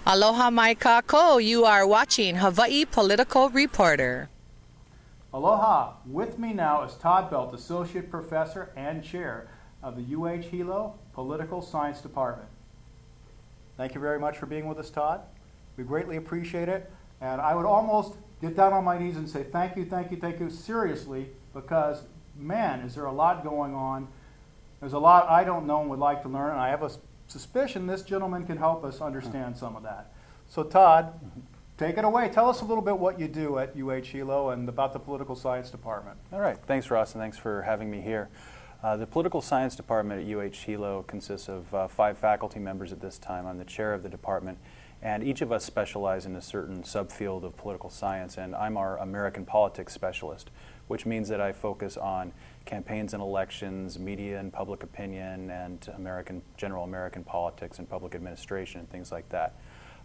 Aloha mai kako. You are watching Hawaii Political Reporter. Aloha. With me now is Todd Belt, Associate Professor and Chair of the UH Hilo Political Science Department. Thank you very much for being with us, Todd. We greatly appreciate it. And I would almost get down on my knees and say thank you, thank you, thank you, seriously, because, man, is there a lot going on. There's a lot I don't know and would like to learn, and I have a suspicion this gentleman can help us understand some of that. So, Todd, take it away. Tell us a little bit what you do at UH Hilo and about the Political Science Department. All right. Thanks, Ross, and thanks for having me here. The Political Science Department at UH Hilo consists of 5 faculty members at this time. I'm the chair of the department, and each of us specialize in a certain subfield of political science, and I'm our American politics specialist, which means that I focus on campaigns and elections, media and public opinion, and general American politics and public administration and things like that.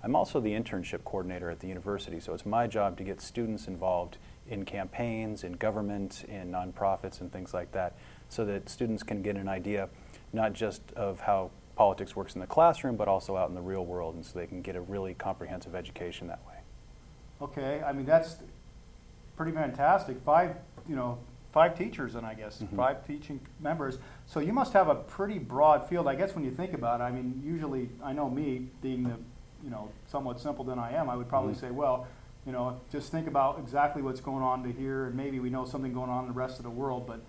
I'm also the internship coordinator at the university, so it's my job to get students involved in campaigns, in government, in nonprofits and things like that, so that students can get an idea not just of how politics works in the classroom, but also out in the real world, and so they can get a really comprehensive education that way. Okay, I mean, that's pretty fantastic. 5 teachers, and I guess 5 teaching members. So you must have a pretty broad field, I guess, when you think about it. I mean, usually, I know me, being the, somewhat simple than I am, I would probably say, well, just think about exactly what's going on to here, and maybe we know something going on in the rest of the world, but,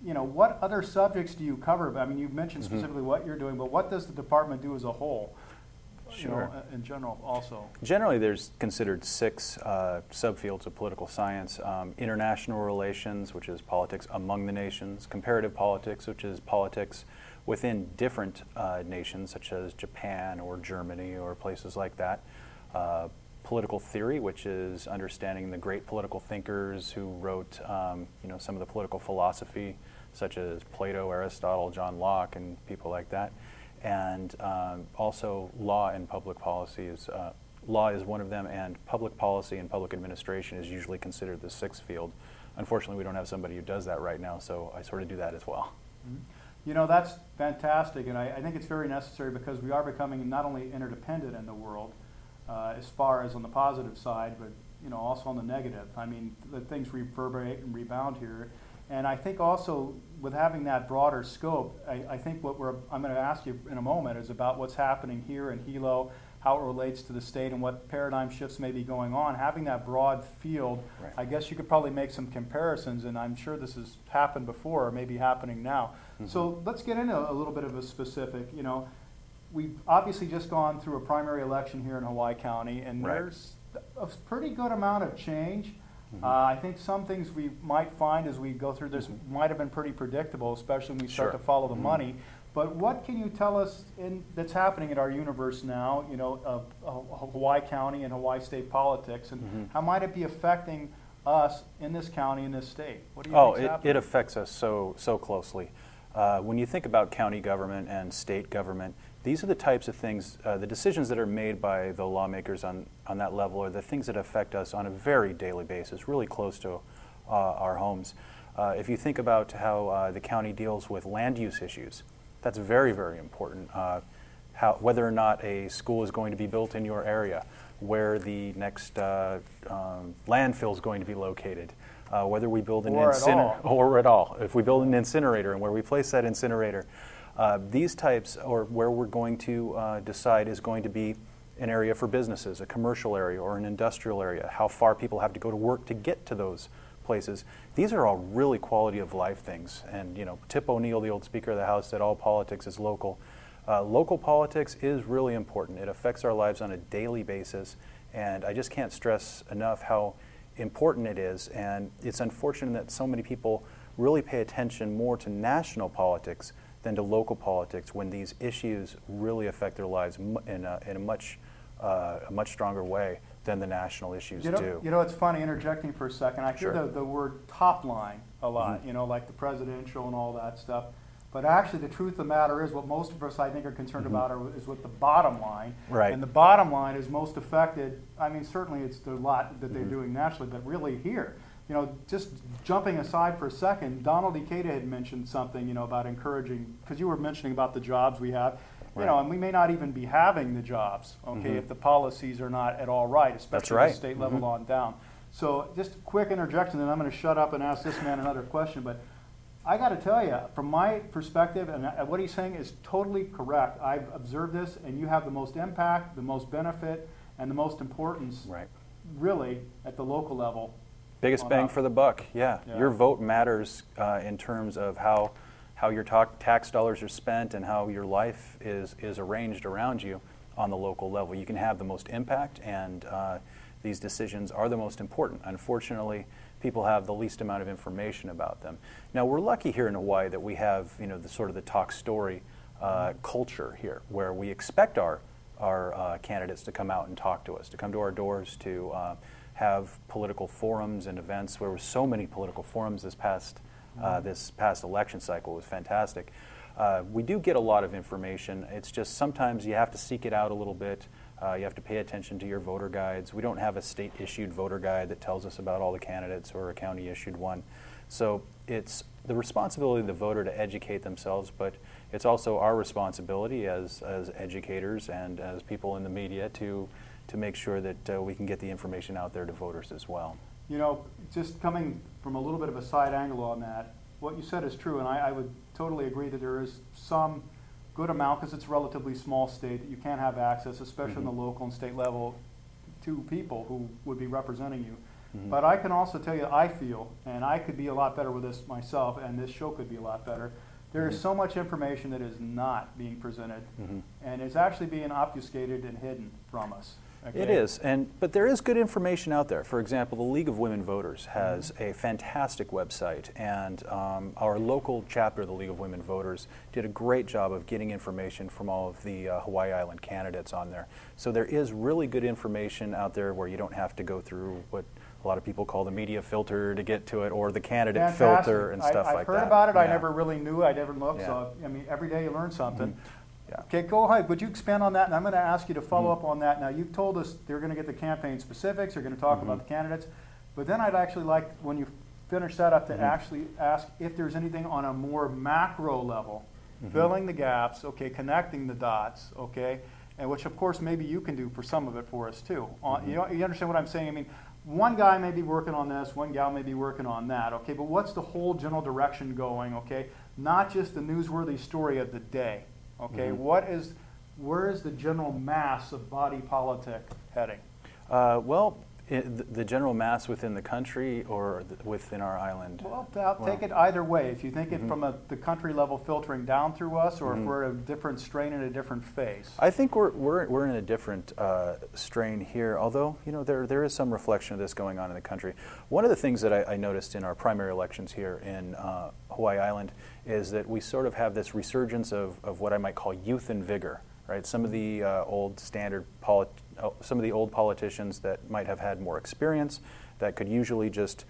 what other subjects do you cover? I mean, you've mentioned specifically what you're doing, but what does the department do as a whole? Sure. In general also. Generally, there's considered 6 subfields of political science. International relations, which is politics among the nations. Comparative politics, which is politics within different nations, such as Japan or Germany or places like that. Political theory, which is understanding the great political thinkers who wrote some of the political philosophy, such as Plato, Aristotle, John Locke, and people like that. And also law and public policy is law is one of them, and public policy and public administration is usually considered the 6th field. Unfortunately, we don't have somebody who does that right now, so I sort of do that as well. That's fantastic, and I think it's very necessary because we are becoming not only interdependent in the world, as far as on the positive side, but also on the negative. I mean, the things reverberate and rebound here. And I think also with having that broader scope, I think what I'm going to ask you in a moment is about what's happening here in Hilo, how it relates to the state and what paradigm shifts may be going on. Having that broad field, right. I guess you could probably make some comparisons, and I'm sure this has happened before or maybe happening now. So let's get into a little bit of a specific. We've obviously just gone through a primary election here in Hawaii County, and right. There's a pretty good amount of change. I think some things we might find as we go through this might have been pretty predictable, especially when we start to follow the money. But what can you tell us that's happening in our universe now, of Hawaii County and Hawaii state politics, and how might it be affecting us in this county, in this state? What do you think is happening? It affects us so closely. When you think about county government and state government, these are the types of things, the decisions that are made by the lawmakers on that level are the things that affect us on a very daily basis, really close to our homes. If you think about how the county deals with land use issues, that's very, very important. Whether or not a school is going to be built in your area, where the next landfill is going to be located, whether we build an incinerator, or at all, if we build an incinerator and where we place that incinerator. These types, or where we're going to decide is going to be an area for businesses, a commercial area or an industrial area, how far people have to go to work to get to those places. These are all really quality of life things. And Tip O'Neill, the old Speaker of the House, said all politics is local. Local politics is really important. It affects our lives on a daily basis, and I just can't stress enough how important it is. And it's unfortunate that so many people really pay attention more to national politics than to local politics when these issues really affect their lives in a much stronger way than the national issues do. It's funny, interjecting for a second, I hear the word top line a lot, like the presidential and all that stuff. But actually, the truth of the matter is what most of us, I think, are concerned about is with the bottom line. Right. And the bottom line is most affected. I mean, certainly it's the lot that they're doing nationally, but really here. Just jumping aside for a second, Donald Ikeda had mentioned something, about encouraging, because you were mentioning about the jobs we have. You know, and we may not even be having the jobs, okay, if the policies are not at all right, especially at the state level on down. So just a quick interjection, and I'm going to shut up and ask this man another question. But I got to tell you, from my perspective, and what he's saying is totally correct. I've observed this, and you have the most impact, the most benefit, and the most importance, really, at the local level. Biggest bang for the buck, yeah. Your vote matters in terms of how your tax dollars are spent and how your life is arranged around you on the local level. You can have the most impact, and these decisions are the most important. Unfortunately, people have the least amount of information about them. Now, we're lucky here in Hawaii that we have, you know, the sort of the talk story culture here, where we expect our candidates to come out and talk to us, to come to our doors, to have political forums and events. There were so many political forums this past election cycle. It was fantastic. We do get a lot of information. It's just sometimes you have to seek it out a little bit. You have to pay attention to your voter guides. We don't have a state-issued voter guide that tells us about all the candidates or a county-issued one. So it's the responsibility of the voter to educate themselves, but it's also our responsibility as educators and as people in the media to make sure that we can get the information out there to voters as well. You know, just coming from a little bit of a side angle on that, what you said is true, and I would totally agree that there is some good amount, because it's a relatively small state, that you can have access, especially on the local and state level, to people who would be representing you. But I can also tell you, I feel, and I could be a lot better with this myself, and this show could be a lot better, there is so much information that is not being presented, and is actually being obfuscated and hidden from us. Okay. It is, but there is good information out there. For example, the League of Women Voters has a fantastic website, and our local chapter of the League of Women Voters did a great job of getting information from all of the Hawaii Island candidates on there. So there is really good information out there where you don't have to go through what a lot of people call the media filter to get to it, or the candidate filter and stuff like that. I've heard about it. I never really knew. I never looked. So I mean, every day you learn something. Okay, go ahead. Would you expand on that? And I'm going to ask you to follow up on that. Now, you've told us they're going to get the campaign specifics. They're going to talk about the candidates. But then I'd actually like, when you finish that up, to actually ask if there's anything on a more macro level, filling the gaps, okay, connecting the dots, okay, and which, of course, maybe you can do for some of it for us, too. You understand what I'm saying? I mean, one guy may be working on this, one gal may be working on that, okay, but what's the whole general direction going, okay? Not just the newsworthy story of the day. Okay, where is the general mass of body politic heading? Well, the general mass within the country or within our island? Well, I'll take it either way. If you think it from the country level filtering down through us, or if we're a different strain in a different phase. I think we're in a different strain here, although you know there is some reflection of this going on in the country. One of the things that I noticed in our primary elections here in Hawaii Island is that we sort of have this resurgence of what I might call youth and vigor. Right, some of the some of the old politicians that might have had more experience, that could usually just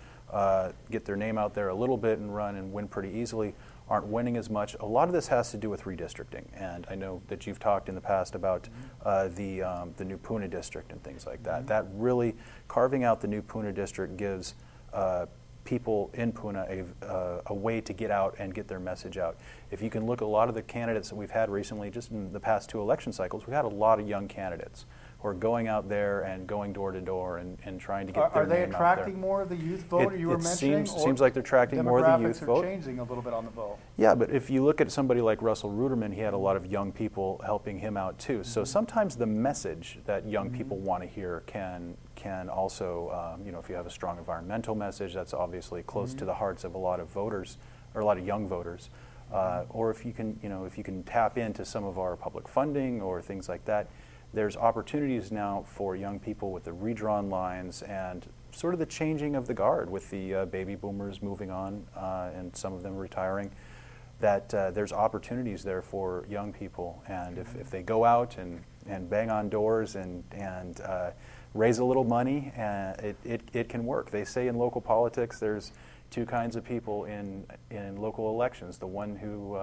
get their name out there a little bit and run and win pretty easily, aren't winning as much. A lot of this has to do with redistricting, and I know that you've talked in the past about the new Puna district and things like that. That really, carving out the new Puna district gives people in Puna a way to get out and get their message out. If you can look at a lot of the candidates that we've had recently, just in the past 2 election cycles, we've had a lot of young candidates who are going out there and going door to door and trying to get their name out there. Are they attracting more of the youth vote you were mentioning? Seems like they're attracting more of the youth vote. Demographics are changing a little bit on the vote. Yeah, but if you look at somebody like Russell Ruderman, he had a lot of young people helping him out too. So sometimes the message that young people want to hear can also, you know, if you have a strong environmental message, that's obviously close to the hearts of a lot of voters, or a lot of young voters. Or if you can, you know, if you can tap into some of our public funding or things like that, there's opportunities now for young people with the redrawn lines and sort of the changing of the guard with the baby boomers moving on and some of them retiring, that there's opportunities there for young people. And if they go out and bang on doors and raise a little money, it can work. They say in local politics there's 2 kinds of people in local elections: the one who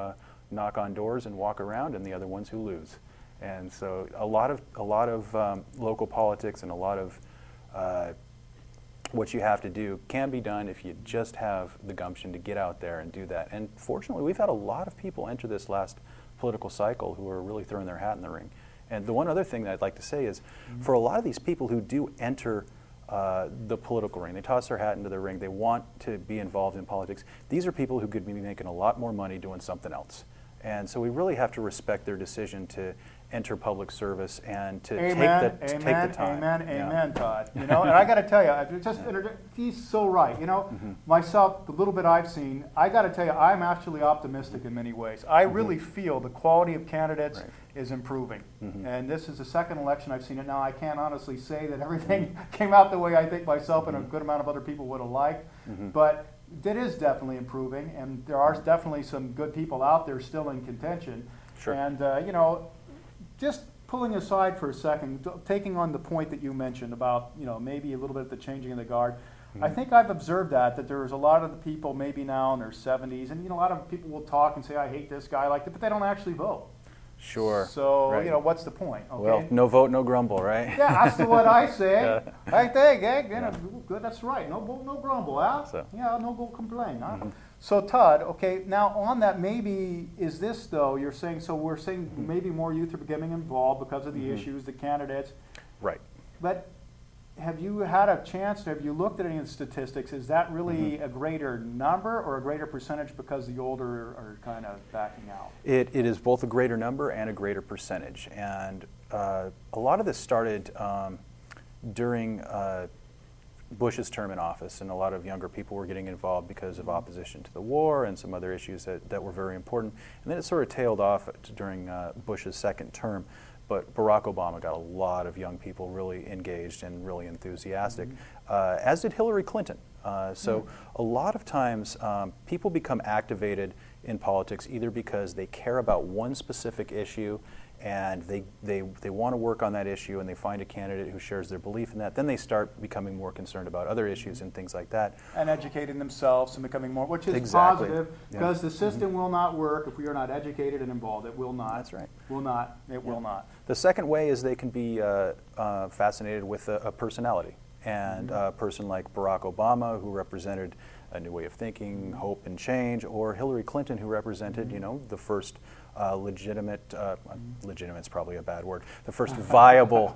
knock on doors and walk around, and the other ones who lose. And so a lot of local politics and a lot of what you have to do can be done if you just have the gumption to get out there and do that. And fortunately, we've had a lot of people enter this last political cycle who are really throwing their hat in the ring. And the one other thing that I'd like to say is, for a lot of these people who do enter the political ring, they toss their hat into the ring, they want to be involved in politics, these are people who could be making a lot more money doing something else. And so we really have to respect their decision to enter public service and to take the time. Amen, Todd. You know, and I got to tell you, he's so right. You know, myself, the little bit I've seen, I got to tell you, I'm actually optimistic in many ways. I really feel the quality of candidates is improving. And this is the second election I've seen it now. I can't honestly say that everything came out the way I think myself and a good amount of other people would have liked, but it is definitely improving, and there are definitely some good people out there still in contention. Sure. And, you know, just pulling aside for a second, taking on the point that you mentioned about, you know, maybe a little bit of the changing of the guard, I think I've observed that there's a lot of the people maybe now in their 70s, and, you know, a lot of people will talk and say, I hate this guy, like that, but they don't actually vote. Sure. So, you know, what's the point? Okay? Well, no vote, no grumble, right? Yeah, that's what I say. I think, good, that's right. No vote, no grumble, huh? So. Yeah, no go complain, huh? So, Todd, okay, now on that, maybe, is this, though, you're saying, so we're saying maybe more youth are getting involved because of the issues, the candidates. Right. But have you had a chance, have you looked at any of the statistics, is that really a greater number or a greater percentage because the older are kind of backing out? It is both a greater number and a greater percentage. And a lot of this started during Bush's term in office, and a lot of younger people were getting involved because of opposition to the war and some other issues that were very important. And then it sort of tailed off during Bush's second term. But Barack Obama got a lot of young people really engaged and really enthusiastic, as did Hillary Clinton. So a lot of times people become activated in politics either because they care about one specific issue and they want to work on that issue, and they find a candidate who shares their belief in that. Then they start becoming more concerned about other issues and things like that. And educating themselves and becoming more, which is Exactly. positive, because the system will not work if we are not educated and involved. It will not. That's right. Will not. It will not. The second way is they can be fascinated with a personality. And a person like Barack Obama, who represented a new way of thinking, hope and change, or Hillary Clinton, who represented, you know, the first legitimate's probably a bad word, the first viable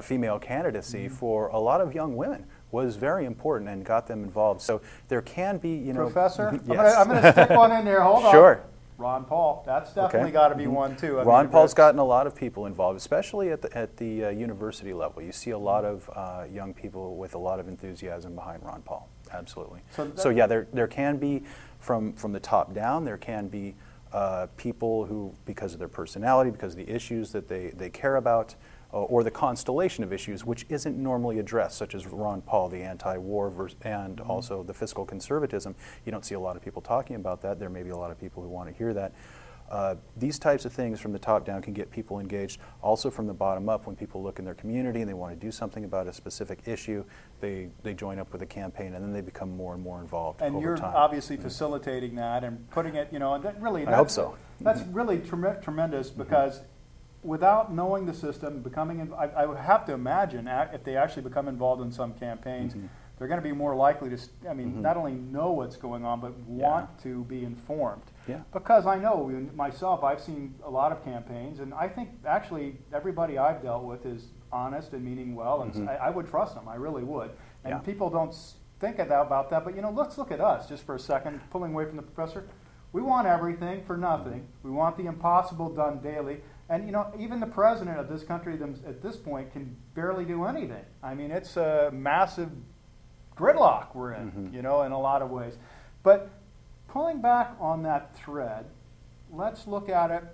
female candidacy for a lot of young women, was very important and got them involved. So there can be, you know... Professor, yes. I'm going to stick one in there. Hold on. Sure. Ron Paul. That's definitely got to be one, too. Ron Paul's gotten a lot of people involved, especially at the university level. You see a lot of young people with a lot of enthusiasm behind Ron Paul. Absolutely. So yeah, there can be, from the top down, there can be people who, because of their personality, because of the issues that they care about, or the constellation of issues which isn't normally addressed, such as Ron Paul, the anti-war, and also the fiscal conservatism. You don't see a lot of people talking about that. There may be a lot of people who want to hear that. These types of things from the top down can get people engaged. Also from the bottom up, when people look in their community and they want to do something about a specific issue, they join up with a campaign, and then they become more and more involved over time. And you're obviously facilitating that and putting it, you know, and that really... I hope so. That's really tremendous, because without knowing the system, I would have to imagine if they actually become involved in some campaigns, they're going to be more likely to, not only know what's going on, but want to be informed. Yeah. Because I know myself, I've seen a lot of campaigns, and I think actually everybody I've dealt with is honest and meaning well, and I would trust them. I really would. And people don't think about that, but you know, let's look at us just for a second, pulling away from the professor. We want everything for nothing. We want the impossible done daily. And, you know, even the president of this country at this point can barely do anything. I mean, it's a massive gridlock we're in, you know, in a lot of ways. But pulling back on that thread, let's look at it.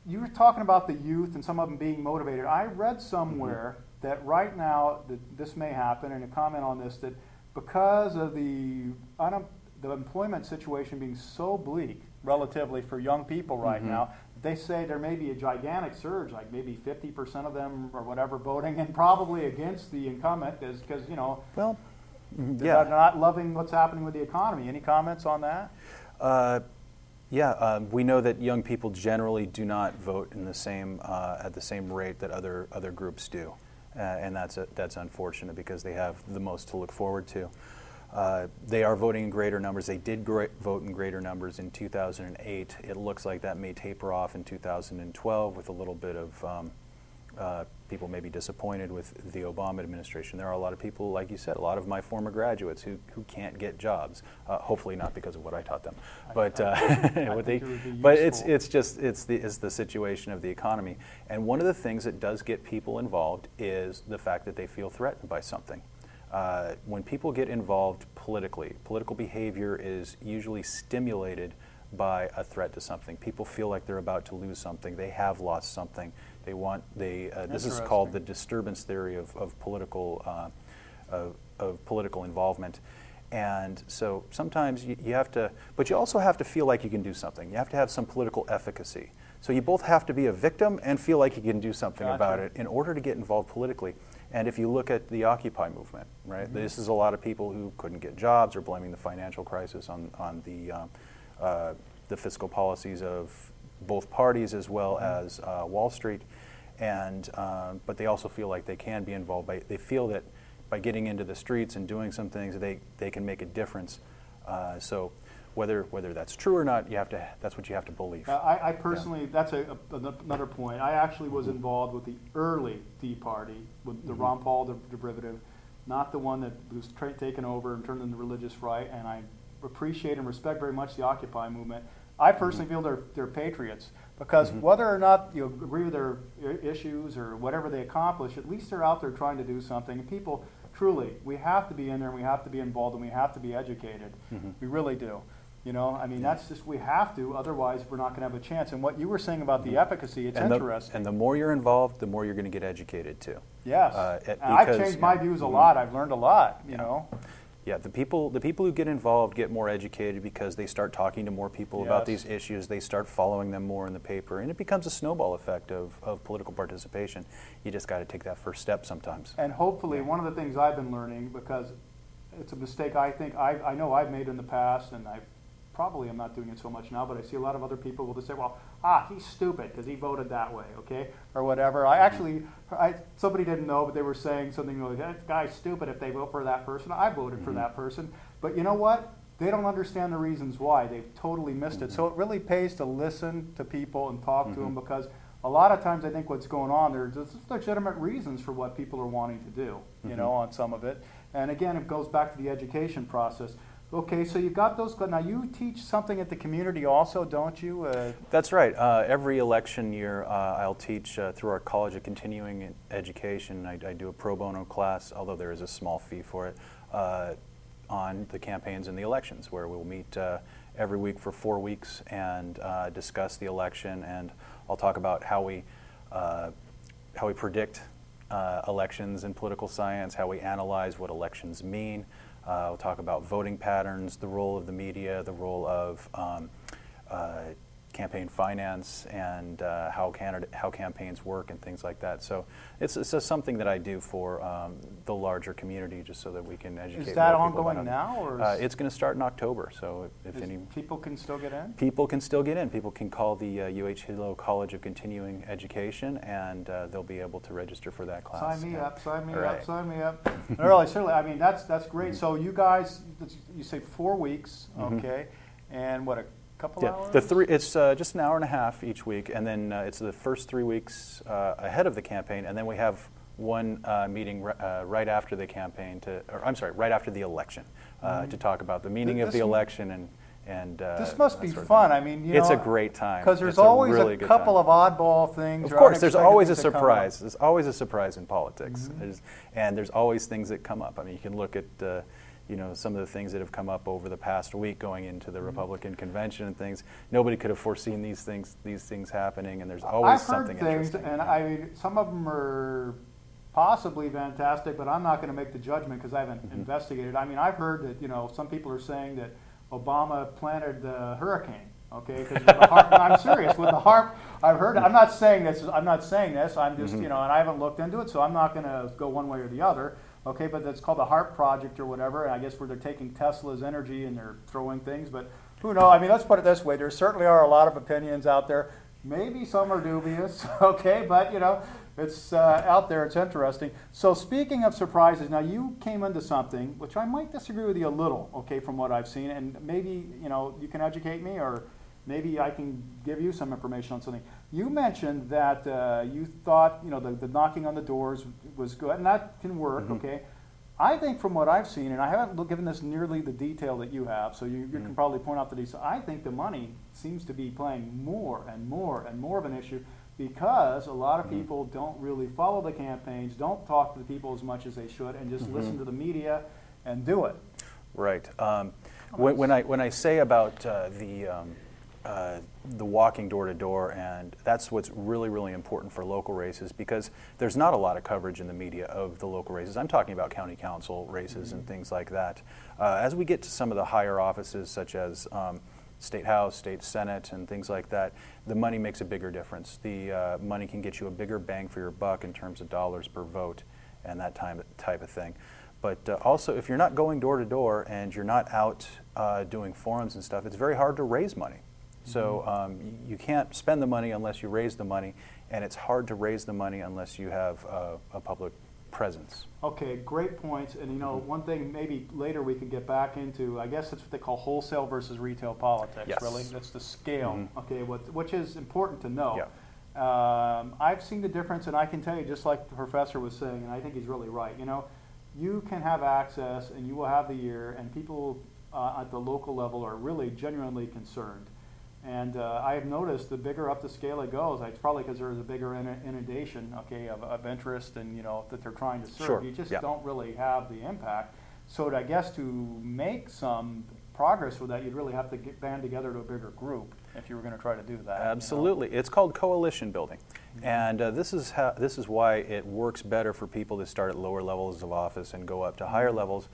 You were talking about the youth and some of them being motivated. I read somewhere that right now, this may happen, and a comment on this, that because of the employment situation being so bleak relatively for young people right now, they say there may be a gigantic surge, like maybe 50% of them or whatever voting, and probably against the incumbent, because, you know, they're not loving what's happening with the economy. Any comments on that? We know that young people generally do not vote in the same at the same rate that other groups do, and that's unfortunate because they have the most to look forward to. They are voting in greater numbers. They did vote in greater numbers in 2008. It looks like that may taper off in 2012 with a little bit of people may be disappointed with the Obama administration. There are a lot of people, like you said, a lot of my former graduates who can't get jobs. Hopefully not because of what I taught them, but it's the situation of the economy. And one of the things that does get people involved is the fact that they feel threatened by something. When people get involved politically, political behavior is usually stimulated by a threat to something. People feel like they're about to lose something. They have lost something. This is called the disturbance theory of political involvement. And so sometimes you have to, but you also have to feel like you can do something. You have to have some political efficacy. So you both have to be a victim and feel like you can do something about it in order to get involved politically. And if you look at the Occupy movement, right, mm-hmm. This is a lot of people who couldn't get jobs or blaming the financial crisis on the fiscal policies of both parties as well mm-hmm. as Wall Street. And but they also feel like they can be involved. They feel that by getting into the streets and doing some things, they can make a difference. So whether that's true or not, that's what you have to believe. I personally, that's another point. I actually was involved with the early Tea Party, with the mm-hmm. Ron Paul derivative, not the one that was taken over and turned into religious right. And I appreciate and respect very much the Occupy movement. I personally mm-hmm. feel they're patriots. Because mm-hmm. whether or not you agree with their issues or whatever they accomplish, at least they're out there trying to do something. And people, truly, we have to be in there, and we have to be involved, and we have to be educated. Mm-hmm. We really do. You know, I mean, that's just, we have to, otherwise we're not going to have a chance. And what you were saying about mm-hmm. the efficacy, it's interesting. And the more you're involved, the more you're going to get educated, too. Yes. I've changed my views a lot. I've learned a lot, you know. Yeah, the people who get involved get more educated because they start talking to more people yes. about these issues. They start following them more in the paper, and it becomes a snowball effect of political participation. You just got to take that first step sometimes. And hopefully, one of the things I've been learning, because it's a mistake I know I've made in the past, and I probably am not doing it so much now, but I see a lot of other people will just say, well, he's stupid because he voted that way, okay, or whatever. Somebody didn't know, but they were saying something like, that guy's stupid if they vote for that person. I voted mm-hmm. for that person. But you know what? They don't understand the reasons why. They've totally missed mm-hmm. it. So it really pays to listen to people and talk mm-hmm. to them, because a lot of times I think what's going on, there's legitimate reasons for what people are wanting to do, mm-hmm. you know, on some of it. And again, it goes back to the education process. Okay, so you got those. Now you teach something at the community also, don't you? That's right. Every election year, I'll teach through our College of Continuing Education. I do a pro bono class, although there is a small fee for it, on the campaigns and the elections, where we'll meet every week for 4 weeks and discuss the election. And I'll talk about how we predict elections in political science, how we analyze what elections mean. We'll talk about voting patterns, the role of the media, the role of campaign finance, and how campaigns work and things like that. So it's just something that I do for the larger community, just so that we can educate. Is that more people ongoing now, or it's going to start in October? So if any people can still get in, people can still get in. People can call the Hilo College of Continuing Education, and they'll be able to register for that class. Sign me up! Sign me up! Sign me up! Really, certainly. I mean, that's great. Mm-hmm. So you guys, you say 4 weeks, okay, mm-hmm. and what, a couple hours? It's just an hour and a half each week, and then it's the first 3 weeks ahead of the campaign, and then we have one meeting right after the campaign right after the election mm-hmm. to talk about the meaning of the election and this must be fun. I mean, it's a great time because there's always a couple of oddball things. Of course, there's always a surprise. There's always a surprise in politics, mm-hmm. and there's always things that come up. I mean, you can look at some of the things that have come up over the past week going into the Republican convention and things. Nobody could have foreseen these things happening, and there's always something interesting. And some of them are possibly fantastic, but I'm not going to make the judgment because I haven't mm-hmm. investigated. I mean, I've heard that some people are saying that Obama planted the hurricane. Okay, because I'm serious. With the HARP, I've heard. I'm not saying this. I'm just mm-hmm. And I haven't looked into it, so I'm not going to go one way or the other. Okay, but that's called the HARP project or whatever, and I guess where they're taking Tesla's energy and they're throwing things. But who knows? I mean, let's put it this way: there certainly are a lot of opinions out there. Maybe some are dubious. Okay, but It's out there. It's interesting. So speaking of surprises, now you came into something which I might disagree with you a little, okay, from what I've seen, and maybe you can educate me, or maybe I can give you some information on something. You mentioned that you thought the knocking on the doors was good, and that can work, okay. I think from what I've seen, and I haven't given this nearly the detail that you have, so you can probably point out the detail. I think the money seems to be playing more and more and more of an issue, because a lot of people don't really follow the campaigns, don't talk to the people as much as they should, and just listen to the media and do it. Right. When I say about the walking door to door, and that's what's really, really important for local races, because there's not a lot of coverage in the media of the local races. I'm talking about county council races and things like that. As we get to some of the higher offices, such as State House, State Senate, and things like that, the money makes a bigger difference. The money can get you a bigger bang for your buck in terms of dollars per vote and that type of thing. But also, if you're not going door to door and you're not out doing forums and stuff, it's very hard to raise money. So you can't spend the money unless you raise the money, and it's hard to raise the money unless you have a public presence. Okay, great points. And one thing maybe later we could get back into, I guess that's what they call wholesale versus retail politics. Yes. Really, that's the scale. Okay, which is important to know. Yeah. I've seen the difference, and I can tell you, just like the professor was saying, and I think he's really right. You can have access, and you will have the ear, and people at the local level are really genuinely concerned. And I have noticed the bigger up the scale it goes, it's probably because there's a bigger inundation, okay, of interest, and that they're trying to serve. Sure. You just Yeah. don't really have the impact. So I guess to make some progress with that, you'd really have to band together to a bigger group if you were going to try to do that. Absolutely, it's called coalition building, and this is why it works better for people to start at lower levels of office and go up to higher levels,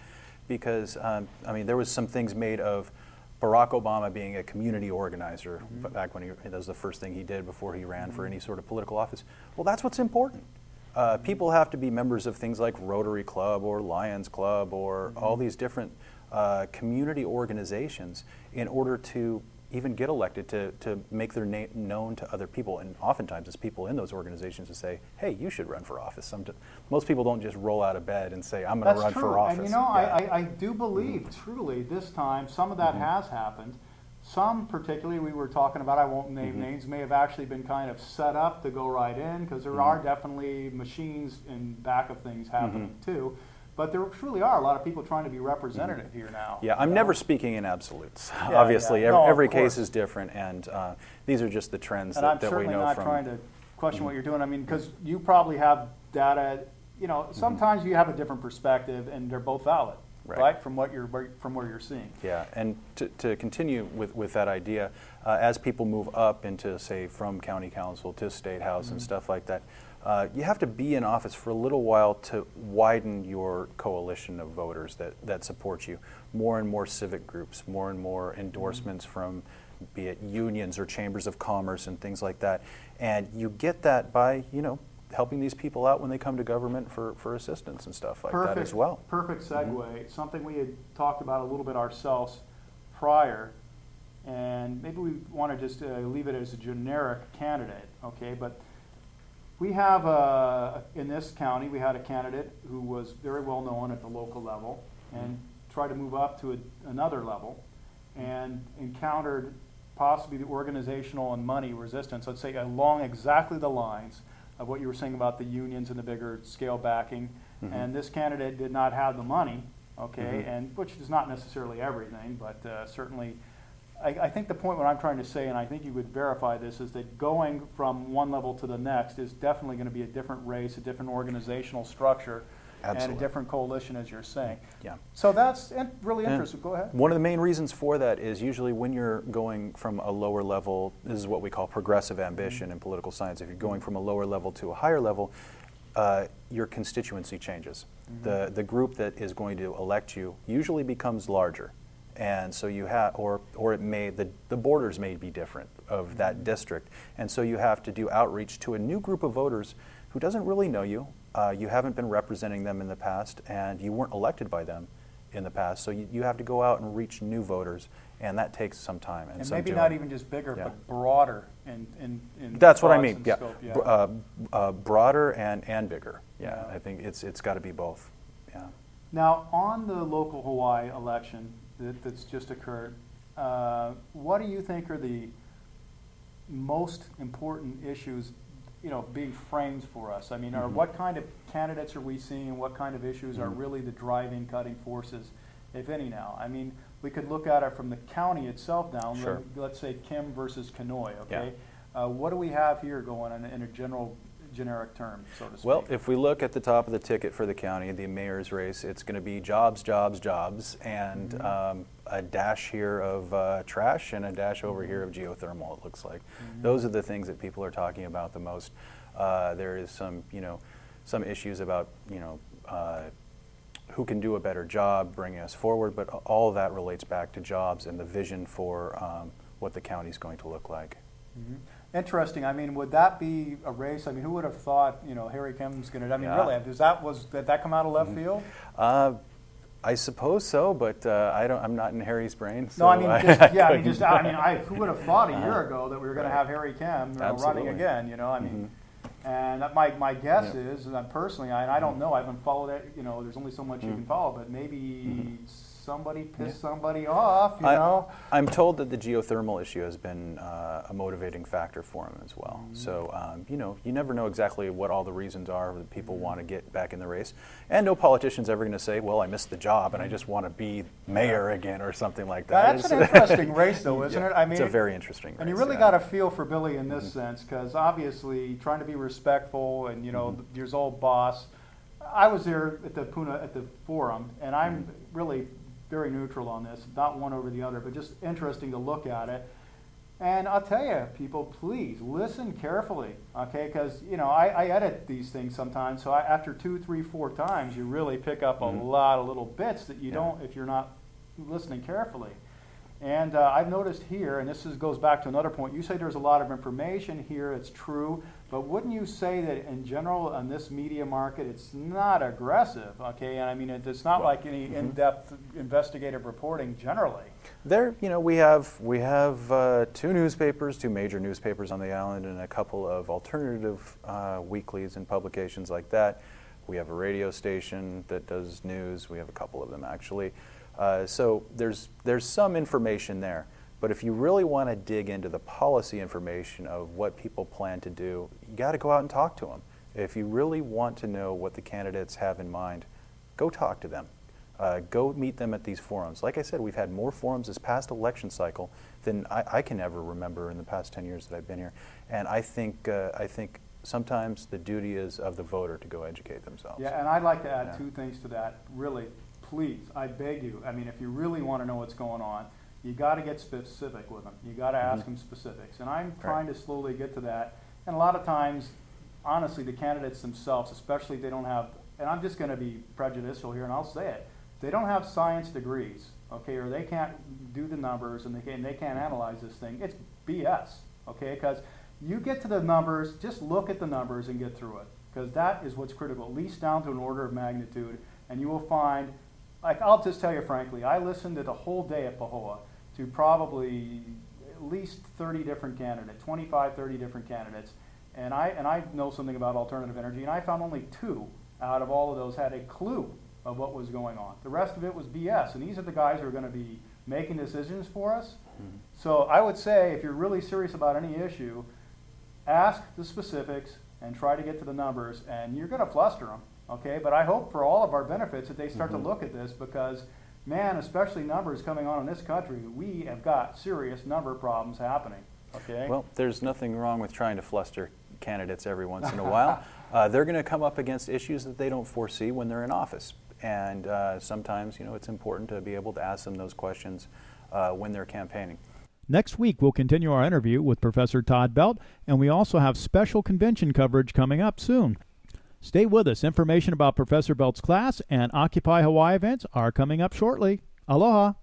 because there was some things made of Barack Obama being a community organizer back when that was the first thing he did before he ran for any sort of political office. Well, that's what's important. People have to be members of things like Rotary Club or Lions Club or all these different community organizations in order to even get elected, to make their name known to other people. And oftentimes it's people in those organizations who say, hey, you should run for office. Most people don't just roll out of bed and say, I'm going to run for office. And I do believe truly this time some of that has happened. Some particularly we were talking about, I won't name names, may have actually been kind of set up to go right in, because there are definitely machines in back of things happening too. But there truly are a lot of people trying to be representative here now. Yeah, I'm never speaking in absolutes. Obviously, every case is different, and these are just the trends that we know from. And I'm certainly not trying to question what you're doing. I mean, because you probably have data. Sometimes you have a different perspective, and they're both valid, right? From where you're seeing. Yeah, and to continue with that idea, as people move up into, say, from county council to state house and stuff like that. You have to be in office for a little while to widen your coalition of voters that support you. More and more civic groups, more and more endorsements from, be it unions or chambers of commerce and things like that. And you get that by, helping these people out when they come to government for assistance and stuff like that as well. Perfect segue. Something we had talked about a little bit ourselves prior, and maybe we want to just leave it as a generic candidate, okay? But we have, in this county, we had a candidate who was very well known at the local level and tried to move up to another level and encountered possibly the organizational and money resistance, let's say along exactly the lines of what you were saying about the unions and the bigger scale backing. And this candidate did not have the money, okay, and which is not necessarily everything, but certainly I think the point what I'm trying to say, and I think you would verify this, is that going from one level to the next is definitely going to be a different race, a different organizational structure, and a different coalition, as you're saying. Yeah. So that's really interesting. Go ahead. One of the main reasons for that is usually when you're going from a lower level, this is what we call progressive ambition in political science. If you're going from a lower level to a higher level, your constituency changes. The group that is going to elect you usually becomes larger. And so you have, or it may, the borders may be different of that district. And so you have to do outreach to a new group of voters who doesn't really know you. You haven't been representing them in the past, and you weren't elected by them in the past. So you have to go out and reach new voters, and that takes some time. And maybe not even just bigger, but broader in That's what I thoughts mean. and Yeah, scope, broader and bigger. Yeah, Yeah. I think it's got to be both. Yeah. Now, on the local Hawaii election that's just occurred, what do you think are the most important issues, being framed for us? I mean, what kind of candidates are we seeing, and what kind of issues are really the driving, cutting forces, if any, now? I mean, we could look at it from the county itself now. Sure. Let's say Kim versus Kenoi, okay? Yeah. What do we have here going on in a generic term, so to speak? Well, if we look at the top of the ticket for the county, the mayor's race, it's going to be jobs, jobs, jobs, and a dash here of trash and a dash over here of geothermal, it looks like. Those are the things that people are talking about the most. There is some issues about, who can do a better job bringing us forward, but all of that relates back to jobs and the vision for what the county is going to look like. Interesting. I mean, would that be a race? I mean, who would have thought, Harry Kim's going to? I mean, Yeah. really, did that come out of left field? I suppose so, but I'm not in Harry's brain. So No, I mean, who would have thought a year ago that we were going to have Harry Kim running again? I mean, and my guess is, and personally, I don't know, I haven't followed it. There's only so much you can follow, but maybe somebody pissed somebody off. I'm told that the geothermal issue has been a motivating factor for him as well. So you never know exactly what all the reasons are that people want to get back in the race, and no politician's ever going to say, "Well, I missed the job and I just want to be mayor again" or something like that. That's an interesting race, though, isn't it? I mean, it's a very interesting race. And you really got a feel for Billy in this sense, because obviously trying to be respectful and your old boss. I was there at the forum, and I'm really very neutral on this, not one over the other, but just interesting to look at it. And I'll tell you, people, please listen carefully, okay? Because I edit these things sometimes, so after 2, 3, 4 times, you really pick up a lot of little bits that you don't if you're not listening carefully. And I've noticed here, and this goes back to another point, you say there's a lot of information here, it's true, but wouldn't you say that in general on this media market, it's not aggressive, okay? And I mean, it's not like any in-depth investigative reporting generally. There, we have 2 newspapers, 2 major newspapers on the island, and a couple of alternative weeklies and publications like that. We have a radio station that does news. We have a couple of them actually. So there's some information there. But if you really want to dig into the policy information of what people plan to do, you got to go out and talk to them. If you really want to know what the candidates have in mind, go talk to them. Go meet them at these forums. Like I said, we've had more forums this past election cycle than I can ever remember in the past 10 years that I've been here. And I think sometimes the duty is of the voter to go educate themselves. Yeah, and I'd like to add 2 things to that. Really, please, I beg you. I mean, if you really want to know what's going on, you got to get specific with them. You got to ask them specifics. And I'm trying to slowly get to that. And a lot of times, honestly, the candidates themselves, especially if they don't have, and I'm just going to be prejudicial here, and I'll say it, they don't have science degrees, okay, or they can't do the numbers and they can't analyze this thing. It's BS, okay, because you get to the numbers, just look at the numbers and get through it, because that is what's critical, at least down to an order of magnitude, and you will find, like, I'll just tell you frankly, I listened to the whole day at Pahoa to probably at least 30 different candidates, 25, 30 different candidates, and I know something about alternative energy, and I found only 2 out of all of those had a clue of what was going on. The rest of it was BS, and these are the guys who are going to be making decisions for us. So I would say, if you're really serious about any issue, ask the specifics and try to get to the numbers, and you're going to fluster them, okay? But I hope for all of our benefits that they start to look at this, because, man, especially numbers coming on in this country, we have got serious number problems happening, okay? Well, there's nothing wrong with trying to fluster candidates every once in a while. They're going to come up against issues that they don't foresee when they're in office. And sometimes, it's important to be able to ask them those questions when they're campaigning. Next week, we'll continue our interview with Professor Todd Belt, and we also have special convention coverage coming up soon. Stay with us. Information about Professor Belt's class and Occupy Hawaii events are coming up shortly. Aloha.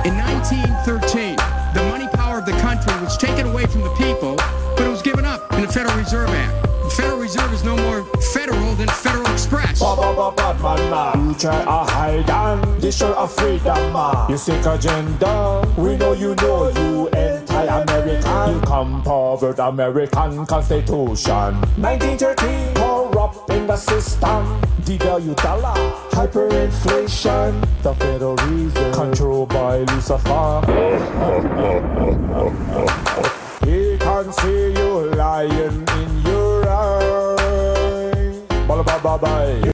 In 1913, the money power of the country was taken away from the people, but it was given up in the Federal Reserve Act. The Federal Reserve is no more federal than Federal Express. You try a hide and destroy a freedom. You seek agenda, we know you entitled. anti-American. You come forward American Constitution. 1913, corrupting the system. Devalue dollar, hyperinflation. The Federal Reserve, controlled by Lucifer. He can see you lying in your eye. Bye bye bye bye.